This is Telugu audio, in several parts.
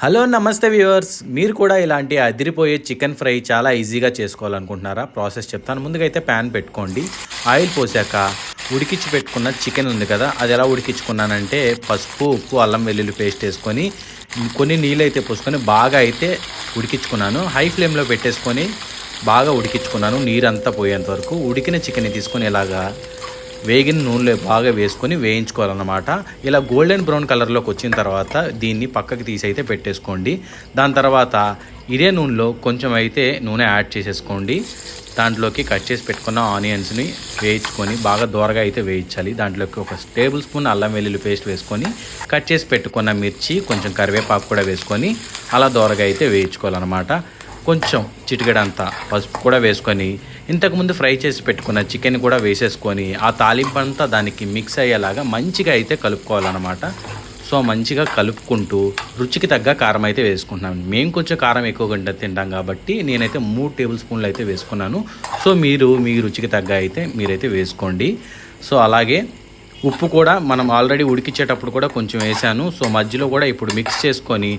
హలో నమస్తే వ్యూవర్స్, మీరు కూడా ఇలాంటి అదిరిపోయే చికెన్ ఫ్రై చాలా ఈజీగా చేసుకోవాలనుకుంటున్నారా? ప్రాసెస్ చెప్తాను. ముందుగా అయితే ప్యాన్ పెట్టుకోండి. ఆయిల్ పోసాక ఉడికించి పెట్టుకున్న చికెన్ ఉంది కదా, అది ఎలా ఉడికించుకున్నానంటే పసుపు, ఉప్పు, అల్లం వెల్లుల్లి పేస్ట్ వేసుకొని కొన్ని నీళ్ళు అయితే పోసుకొని బాగా అయితే ఉడికించుకున్నాను. హై ఫ్లేమ్లో పెట్టేసుకొని బాగా ఉడికించుకున్నాను. నీరంతా పోయేంత వరకు ఉడికిన చికెన్ తీసుకొని ఇలాగా వేగిన నూనెలో బాగా వేసుకొని వేయించుకోవాలన్నమాట. ఇలా గోల్డెన్ బ్రౌన్ కలర్లోకి వచ్చిన తర్వాత దీన్ని పక్కకి తీసి అయితే పెట్టేసుకోండి. దాని తర్వాత ఇదే నూనెలో కొంచెం అయితే నూనె యాడ్ చేసేసుకోండి. దాంట్లోకి కట్ చేసి పెట్టుకున్న ఆనియన్స్ని వేయించుకొని బాగా దోరగా అయితే వేయించాలి. దాంట్లోకి ఒక టేబుల్ స్పూన్ అల్లం వెల్లుల్లి పేస్ట్ వేసుకొని కట్ చేసి పెట్టుకున్న మిర్చి, కొంచెం కరివేపాకు కూడా వేసుకొని అలా దోరగా అయితే వేయించుకోవాలన్నమాట. కొంచెం చిటికెడంతా పసుపు కూడా వేసుకొని ఇంతకుముందు ఫ్రై చేసి పెట్టుకున్న చికెన్ కూడా వేసేసుకొని ఆ తాలింపు అంతా దానికి మిక్స్ అయ్యేలాగా మంచిగా అయితే కలుపుకోవాలన్నమాట. సో మంచిగా కలుపుకుంటూ రుచికి తగ్గ కారం అయితే వేసుకుంటున్నాను. మేము కొంచెం కారం ఎక్కువగా తింటాం కాబట్టి నేనైతే 3 టేబుల్ స్పూన్లు అయితే వేసుకున్నాను. సో మీరు మీ రుచికి తగ్గ అయితే మీరైతే వేసుకోండి. సో అలాగే ఉప్పు కూడా మనం ఆల్రెడీ ఉడికించేటప్పుడు కూడా కొంచెం వేసాను. సో మధ్యలో కూడా ఇప్పుడు మిక్స్ చేసుకొని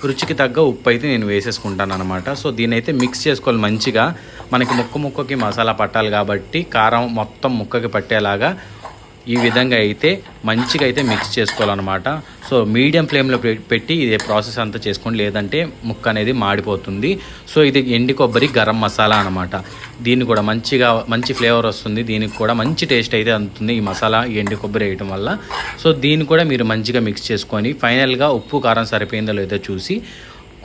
రుచికి తగ్గ ఉప్పు అయితే నేను వేసేసుకుంటాను అనమాట. సో దీన్ని అయితే మిక్స్ చేసుకోవాలి మంచిగా. మనకి ముక్కకి మసాలా పట్టాలి కాబట్టి కారం మొత్తం ముక్కకి పట్టేలాగా ఈ విధంగా అయితే మంచిగా అయితే మిక్స్ చేసుకోవాలన్నమాట. సో మీడియం ఫ్లేమ్లో పెట్టి ఇదే ప్రాసెస్ అంతా చేసుకోండి, లేదంటే ముక్క అనేది మాడిపోతుంది. సో ఇది ఎండి కొబ్బరి గరం మసాలా అనమాట. దీన్ని కూడా మంచి ఫ్లేవర్ వస్తుంది. దీనికి కూడా మంచి టేస్ట్ అయితే అందుతుంది ఈ మసాలా ఎండి కొబ్బరి వేయటం వల్ల. సో దీన్ని కూడా మీరు మంచిగా మిక్స్ చేసుకొని ఫైనల్గా ఉప్పు కారం సరిపోయిందో లేదో చూసి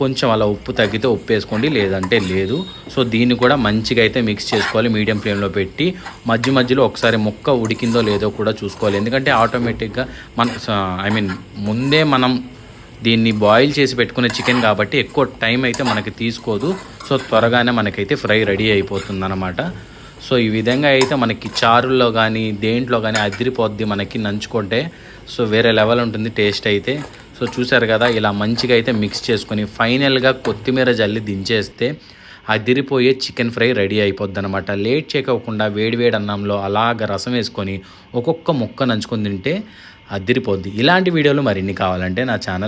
కొంచెం అలా ఉప్పు తగ్గితే ఉప్పు వేసుకోండి, లేదంటే లేదు. సో దీన్ని కూడా మంచిగా అయితే మిక్స్ చేసుకోవాలి మీడియం ఫ్లేమ్లో పెట్టి. మధ్యలో ఒకసారి ముక్క ఉడికిందో లేదో కూడా చూసుకోవాలి. ఎందుకంటే ఆటోమేటిక్గా ముందే మనం దీన్ని బాయిల్ చేసి పెట్టుకునే చికెన్ కాబట్టి ఎక్కువ టైం అయితే మనకి తీసుకోదు. సో త్వరగానే మనకైతే ఫ్రై రెడీ అయిపోతుంది అన్నమాట. సో ఈ విధంగా అయితే మనకి చారుల్లో కానీ దేంట్లో కానీ అదిరిపోద్ది మనకి నంచుకుంటే. సో వేరే లెవెల్ ఉంటుంది టేస్ట్ అయితే. సో చూసారు కదా, ఇలా మంచిగా అయితే మిక్స్ చేసుకొని ఫైనల్గా కొత్తిమీర జల్లి దించేస్తే అదిరిపోయే చికెన్ ఫ్రై రెడీ అయిపోద్ది అనమాట. లేట్ చేయకుండా వేడి అన్నంలో అలాగ రసం వేసుకొని ఒక్కొక్క ముక్క నంచుకొని తింటే అదిరిపోద్ది. ఇలాంటి వీడియోలు మరిన్ని కావాలంటే నా ఛానల్